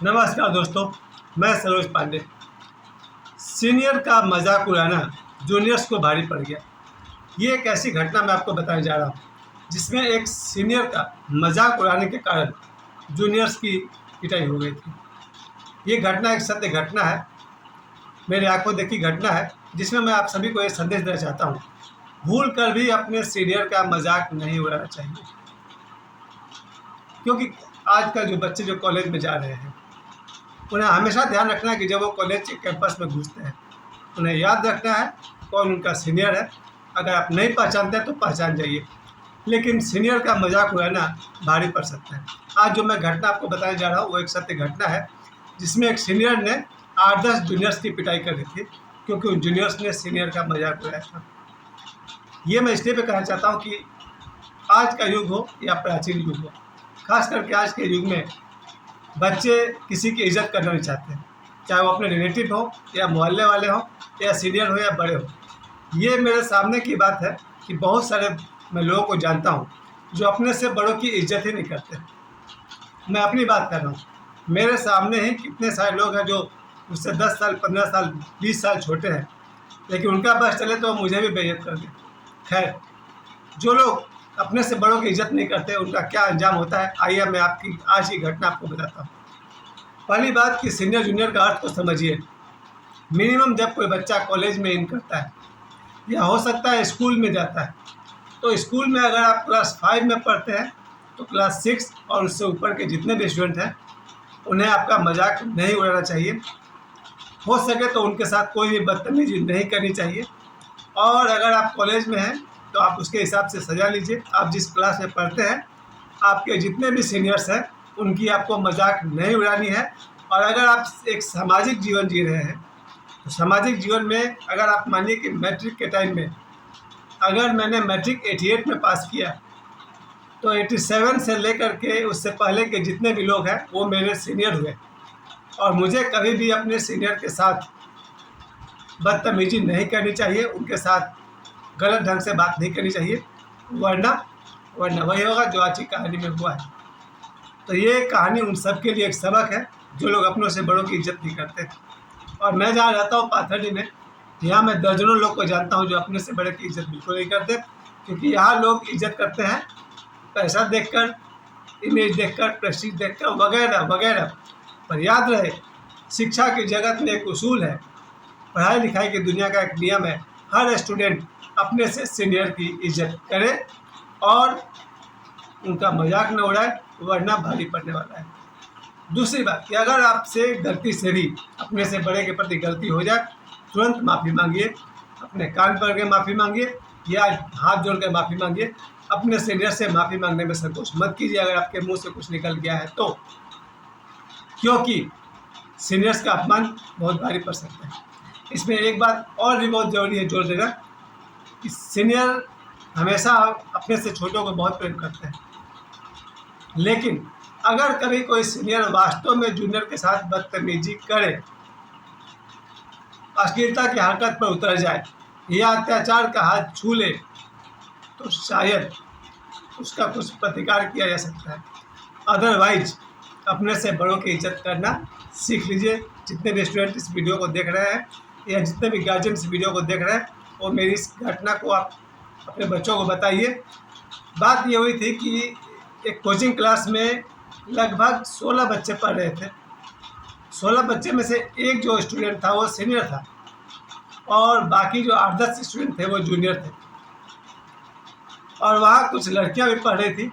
नमस्कार दोस्तों, मैं सरोज पांडे। सीनियर का मजाक उड़ाना जूनियर्स को भारी पड़ गया। ये एक ऐसी घटना मैं आपको बताने जा रहा हूँ जिसमें एक सीनियर का मजाक उड़ाने के कारण जूनियर्स की पिटाई हो गई थी। ये घटना एक सत्य घटना है, मेरे आंखों देखी घटना है, जिसमें मैं आप सभी को ये संदेश देना चाहता हूँ, भूल कर भी अपने सीनियर का मजाक नहीं उड़ाना चाहिए। क्योंकि आज का जो बच्चे जो कॉलेज में जा रहे हैं, उन्हें हमेशा ध्यान रखना है कि जब वो कॉलेज के कैंपस में घुसते हैं, उन्हें याद रखना है कौन उनका सीनियर है। अगर आप नहीं पहचानते हैं तो पहचान जाइए, लेकिन सीनियर का मजाक उड़ाना भारी पड़ सकता है। आज जो मैं घटना आपको बताने जा रहा हूँ वो एक सत्य घटना है, जिसमें एक सीनियर ने 8-10 जूनियर्स की पिटाई कर दी थी, क्योंकि उन जूनियर्स ने सीनियर का मजाक उड़ाया था। ये मैं इसलिए भी कहना चाहता हूँ कि आज का युग हो या प्राचीन युग हो, खास करके आज के युग में बच्चे किसी की इज्जत करना नहीं चाहते, चाहे वो अपने रिलेटिव हो या मोहल्ले वाले हो या सीनियर हो या बड़े हो। ये मेरे सामने की बात है कि बहुत सारे मैं लोगों को जानता हूँ जो अपने से बड़ों की इज्जत ही नहीं करते। मैं अपनी बात कर रहा हूँ, मेरे सामने ही कितने सारे लोग हैं जो मुझसे 10 साल, 15 साल, 20 साल छोटे हैं, लेकिन उनका बस चले तो मुझे भी बेइज्जत कर दे। खैर, जो लोग अपने से बड़ों की इज्जत नहीं करते उनका क्या अंजाम होता है, आइए मैं आपकी आज की घटना आपको बताता हूँ। पहली बात कि सीनियर जूनियर का अर्थ को समझिए। मिनिमम जब कोई बच्चा कॉलेज में इन करता है या हो सकता है स्कूल में जाता है, तो स्कूल में अगर आप क्लास 5 में पढ़ते हैं तो क्लास 6 और उससे ऊपर के जितने भी स्टूडेंट हैं उन्हें आपका मजाक नहीं उड़ाना चाहिए। हो सके तो उनके साथ कोई भी बदतमीजी नहीं करनी चाहिए, और अगर आप कॉलेज में हैं तो आप उसके हिसाब से सजा लीजिए। आप जिस क्लास में पढ़ते हैं, आपके जितने भी सीनियर्स हैं उनकी आपको मजाक नहीं उड़ानी है। और अगर आप एक सामाजिक जीवन जी रहे हैं तो सामाजिक जीवन में अगर आप मानिए कि मैट्रिक के टाइम में अगर मैंने मैट्रिक 88 में पास किया, तो 87 से लेकर के उससे पहले के जितने भी लोग हैं वो मेरे सीनियर हुए, और मुझे कभी भी अपने सीनियर के साथ बदतमीजी नहीं करनी चाहिए, उनके साथ गलत ढंग से बात नहीं करनी चाहिए, वरना वही होगा जो आज की कहानी में हुआ है। तो ये कहानी उन सब के लिए एक सबक है जो लोग अपनों से बड़ों की इज्जत नहीं करते। और मैं जहाँ रहता हूँ पाथरडी में, यहाँ मैं दर्जनों लोग को जानता हूँ जो अपने से बड़े की इज्जत बिल्कुल नहीं करते, क्योंकि यहाँ लोग इज्जत करते हैं पैसा देखकर, इमेज देखकर, प्रेस्टीज देखकर, वगैरह वगैरह। पर याद रहे, शिक्षा की जगत में एक उसूल है, पढ़ाई लिखाई की दुनिया का एक नियम है, हर स्टूडेंट अपने से सीनियर की इज्जत करे और उनका मजाक न उड़ाए, वरना भारी पड़ने वाला है। दूसरी बात कि अगर आपसे गलती से भी अपने से बड़े के प्रति गलती हो जाए, तुरंत माफ़ी मांगिए, अपने कान पकड़ के माफ़ी मांगिए या हाथ जोड़ के माफ़ी मांगिए। अपने सीनियर से माफ़ी मांगने में संकोच मत कीजिए अगर आपके मुंह से कुछ निकल गया है तो, क्योंकि सीनियर्स का अपमान बहुत भारी पड़ सकता है। इसमें एक बात और भी बहुत ज़रूरी है जोड़ देना कि सीनियर हमेशा अपने से छोटों को बहुत प्रेम करते हैं, लेकिन अगर कभी कोई सीनियर वास्तव में जूनियर के साथ बदतमीजी करे, अश्लीलता की हरकत पर उतर जाए या अत्याचार का हाथ छू ले, तो शायद उसका कुछ प्रतिकार किया जा सकता है। अदरवाइज अपने से बड़ों की इज्जत करना सीख लीजिए। जितने भी स्टूडेंट इस वीडियो को देख रहे हैं या जितने भी गार्जियन इस वीडियो को देख रहे हैं, वो मेरी इस घटना को आप अपने बच्चों को बताइए। बात ये हुई थी कि एक कोचिंग क्लास में लगभग 16 बच्चे पढ़ रहे थे। 16 बच्चे में से एक जो स्टूडेंट था वो सीनियर था, और बाकी जो 8-10 स्टूडेंट थे वो जूनियर थे, और वहाँ कुछ लड़कियाँ भी पढ़ रही थी।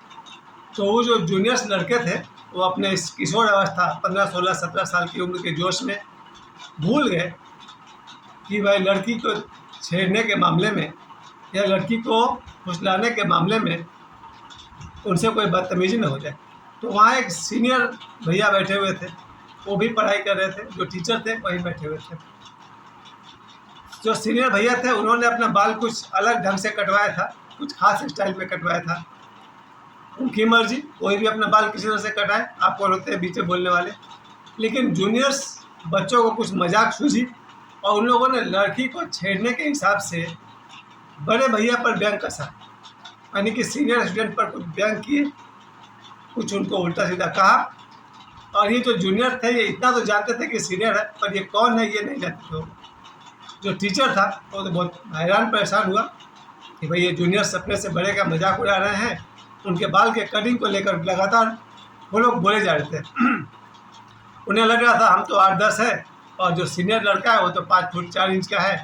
तो वो जो जूनियर्स लड़के थे वो अपने इस किशोर अवस्था 15, 16, 17 साल की उम्र के जोश में भूल गए कि भाई लड़की को छेड़ने के मामले में या लड़की को फुसलाने के मामले में उनसे कोई बदतमीजी न हो जाए। तो वहाँ एक सीनियर भैया बैठे हुए थे, वो भी पढ़ाई कर रहे थे, जो टीचर थे वहीं बैठे हुए थे। जो सीनियर भैया थे उन्होंने अपना बाल कुछ अलग ढंग से कटवाया था, कुछ खास स्टाइल में कटवाया था, उनकी मर्जी, कोई भी अपना बाल किसी तरह से कटाए, आप कौन होते हैं बीच बोलने वाले। लेकिन जूनियर्स बच्चों को कुछ मजाक सूझी और उन लोगों ने लड़की को छेड़ने के हिसाब से बड़े भैया पर व्यंग कसा, यानी कि सीनियर स्टूडेंट पर कुछ व्यंग किए, कुछ उनको उल्टा सीधा कहा, और ये जो जूनियर थे ये इतना तो जानते थे कि सीनियर है, पर ये कौन है ये नहीं जानते थे। जो टीचर था वो तो बहुत हैरान परेशान हुआ कि भाई ये जूनियर अपने से बड़े का मजाक उड़ा रहे हैं। उनके बाल के कटिंग को लेकर लगातार वो लोग बोले जा रहे थे। उन्हें लग रहा था हम तो 8-10 है, और जो सीनियर लड़का है वो तो 5 फुट 4 इंच का है,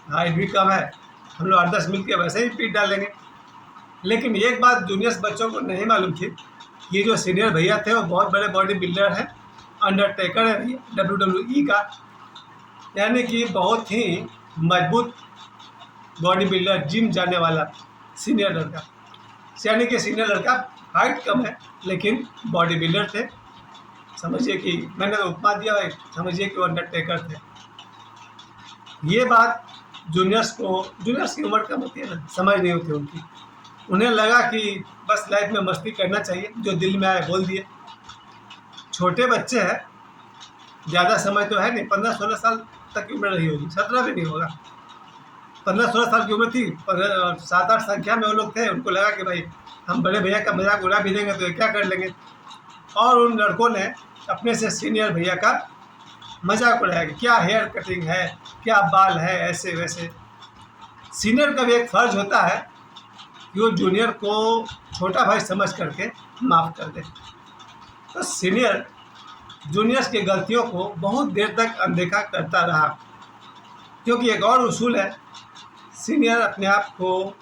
हाइट भी कम है, हम लोग 8-10 मिल के वैसे ही पीट डालेंगे। लेकिन एक बात जूनियर्स बच्चों को नहीं मालूम थी, ये जो सीनियर भैया थे वो बहुत बड़े बॉडी बिल्डर हैं, अंडरटेकर है भैया, WWE का, यानी कि बहुत ही मजबूत बॉडी बिल्डर, जिम जाने वाला सीनियर लड़का। यानी कि सीनियर लड़का हाइट कम है लेकिन बॉडी बिल्डर थे। समझिए कि मैंने तो उपमा दिया है, समझिए कि वो अंडरटेकर थे। ये बात जूनियर्स की उम्र कम होती है ना, समझ नहीं होती उनकी। उन्हें लगा कि बस लाइफ में मस्ती करना चाहिए, जो दिल में आए बोल दिए। छोटे बच्चे हैं, ज़्यादा समय तो है नहीं, 15-16 साल तक की उम्र रही होगी, 17 भी नहीं होगा, 15-16 साल की उम्र थी। 7-8 संख्या में वो लोग थे। उनको लगा कि भाई हम बड़े भैया का मजाक उड़ा भी देंगे तो ये क्या कर लेंगे, और उन लड़कों ने अपने से सीनियर भैया का मजाक उड़ाया कि क्या हेयर कटिंग है, क्या बाल है, ऐसे वैसे। सीनियर का भी एक फ़र्ज होता है कि वो जूनियर को छोटा भाई समझ करके माफ़ कर दे। तो सीनियर जूनियर्स की गलतियों को बहुत देर तक अनदेखा करता रहा, क्योंकि एक और उसूल है, सीनियर अपने आप को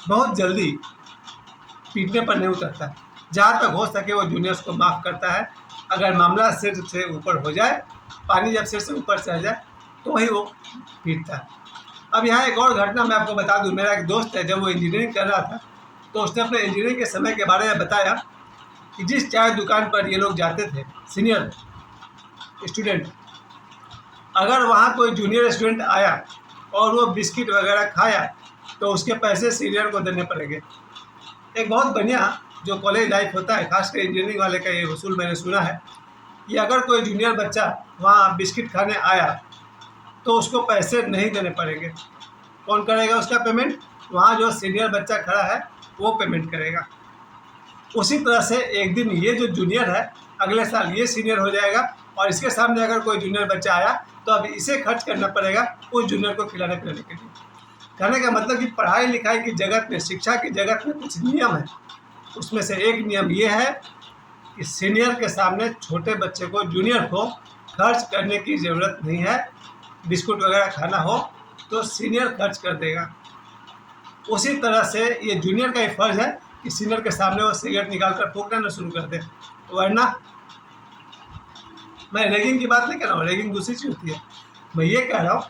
बहुत जल्दी पीटने पर नहीं उतरता। जहाँ तक हो सके वो जूनियर्स को माफ़ करता है। अगर मामला सिर से ऊपर हो जाए, पानी जब सिर से ऊपर चढ़ जाए तो वही वो पीटता है। अब यहाँ एक और घटना मैं आपको बता दूँ। मेरा एक दोस्त है, जब वो इंजीनियरिंग कर रहा था तो उसने अपने इंजीनियरिंग के समय के बारे में बताया कि जिस चाय दुकान पर ये लोग जाते थे सीनियर स्टूडेंट, अगर वहाँ कोई जूनियर स्टूडेंट आया और वो बिस्किट वगैरह खाया तो उसके पैसे सीनियर को देने पड़ेंगे। एक बहुत बढ़िया जो कॉलेज लाइफ होता है, खासकर इंजीनियरिंग वाले का ये उसूल मैंने सुना है कि अगर कोई जूनियर बच्चा वहाँ बिस्किट खाने आया तो उसको पैसे नहीं देने पड़ेंगे। कौन करेगा उसका पेमेंट? वहाँ जो सीनियर बच्चा खड़ा है वो पेमेंट करेगा। उसी तरह से एक दिन ये जो जूनियर है अगले साल ये सीनियर हो जाएगा, और इसके सामने अगर कोई जूनियर बच्चा आया तो अब इसे खर्च करना पड़ेगा उस जूनियर को खिलाने पिलाने के लिए। कहने का मतलब कि पढ़ाई लिखाई की जगत में, शिक्षा की जगत में कुछ नियम है। उसमें से एक नियम ये है कि सीनियर के सामने छोटे बच्चे को, जूनियर को खर्च करने की ज़रूरत नहीं है। बिस्कुट वगैरह खाना हो तो सीनियर खर्च कर देगा। उसी तरह से ये जूनियर का ही फर्ज है कि सीनियर के सामने वो सिगरेट निकाल कर फूकना न शुरू कर दे, वरना, मैं रैगिंग की बात नहीं कर रहा हूँ, रैगिंग दूसरी चीज़ होती है। मैं ये कह रहा हूँ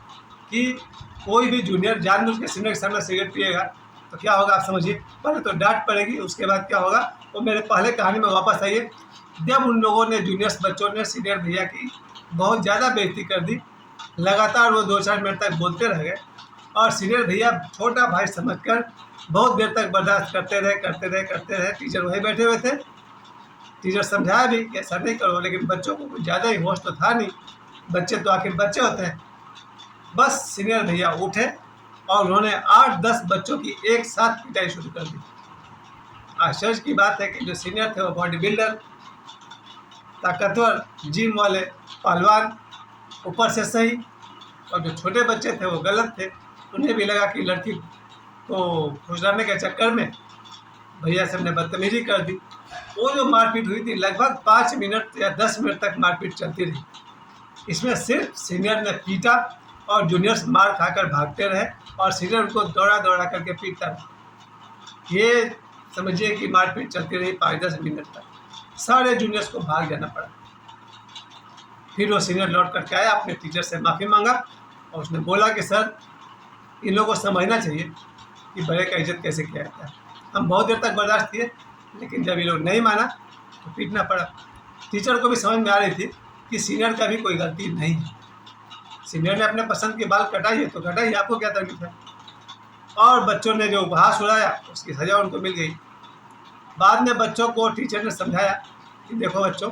कि कोई भी जूनियर जानबूझ के सीनियर के सामने सिगरेट पिएगा तो क्या होगा आप समझिए। पहले तो डांट पड़ेगी, उसके बाद क्या होगा, वो मेरे पहले कहानी में वापस आइए। जब उन लोगों ने, जूनियर्स बच्चों ने सीनियर भैया की बहुत ज़्यादा बेइज्जती कर दी, लगातार वो 2-4 मिनट तक बोलते रह गए, और सीनियर भैया छोटा भाई समझकर बहुत देर तक बर्दाश्त करते रहे। टीचर वहीं बैठे हुए थे। टीचर समझाया भी कि ऐसा नहीं करो, लेकिन बच्चों को कुछ ज़्यादा ही होश तो था नहीं, बच्चे तो आखिर बच्चे होते हैं। बस सीनियर भैया उठे और उन्होंने 8-10 बच्चों की एक साथ पिटाई शुरू कर दी। आश्चर्य की बात है कि जो सीनियर थे वो बॉडी बिल्डर, ताकतवर, जिम वाले, पहलवान, ऊपर से सही, और जो छोटे बच्चे थे वो गलत थे। उन्हें भी लगा कि लड़की को खुशलाने के चक्कर में भैया से हमने बदतमीजी कर दी। वो जो मारपीट हुई थी लगभग 5 मिनट या 10 मिनट तक मारपीट चलती रही। इसमें सिर्फ सीनियर ने पीटा और जूनियर्स मार खाकर भागते रहे, और सीनियर उनको दौड़ा करके पीटता रहा। ये समझिए कि मारपीट चलती रही 5-10 मिनट तक। सारे जूनियर्स को भाग जाना पड़ा। फिर वो सीनियर लौट करके आया, अपने टीचर से माफ़ी मांगा, और उसने बोला कि सर, इन लोगों को समझना चाहिए कि बड़े का इज्जत कैसे किया जाता है। हम बहुत देर तक बर्दाश्त किए, लेकिन जब ये लोग नहीं माना तो पीटना पड़ा। टीचर को भी समझ में आ रही थी कि सीनियर का भी कोई गलती नहीं है। सीनियर ने अपने पसंद के बाल कटाई है तो कटाई, आपको क्या तकलीफ है। और बच्चों ने जो उपहास उड़ाया उसकी सज़ा उनको मिल गई। बाद में बच्चों को टीचर ने समझाया कि देखो बच्चों,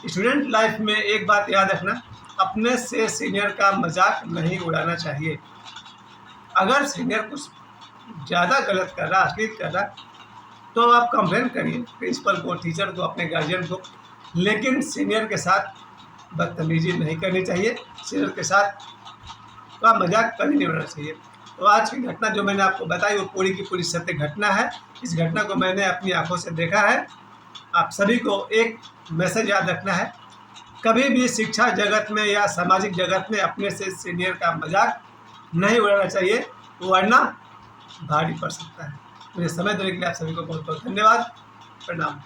स्टूडेंट लाइफ में एक बात याद रखना, अपने से सीनियर का मजाक नहीं उड़ाना चाहिए। अगर सीनियर कुछ ज़्यादा गलत कर रहा, अश्लील कर रहा, तो आप कंप्लेन करिए प्रिंसिपल को, टीचर को, अपने गार्जियन को, लेकिन सीनियर के साथ बदतमीजी नहीं करनी चाहिए, सीनियर के साथ का मजाक कभी नहीं उड़ाना चाहिए। तो आज की घटना जो मैंने आपको बताई वो पूरी की पूरी सत्य घटना है। इस घटना को मैंने अपनी आंखों से देखा है। आप सभी को एक मैसेज याद रखना है, कभी भी शिक्षा जगत में या सामाजिक जगत में अपने से सीनियर का मजाक नहीं उड़ाना चाहिए, वरना भारी पड़ सकता है। मुझे समय देने के लिए आप सभी को बहुत बहुत धन्यवाद। प्रणाम।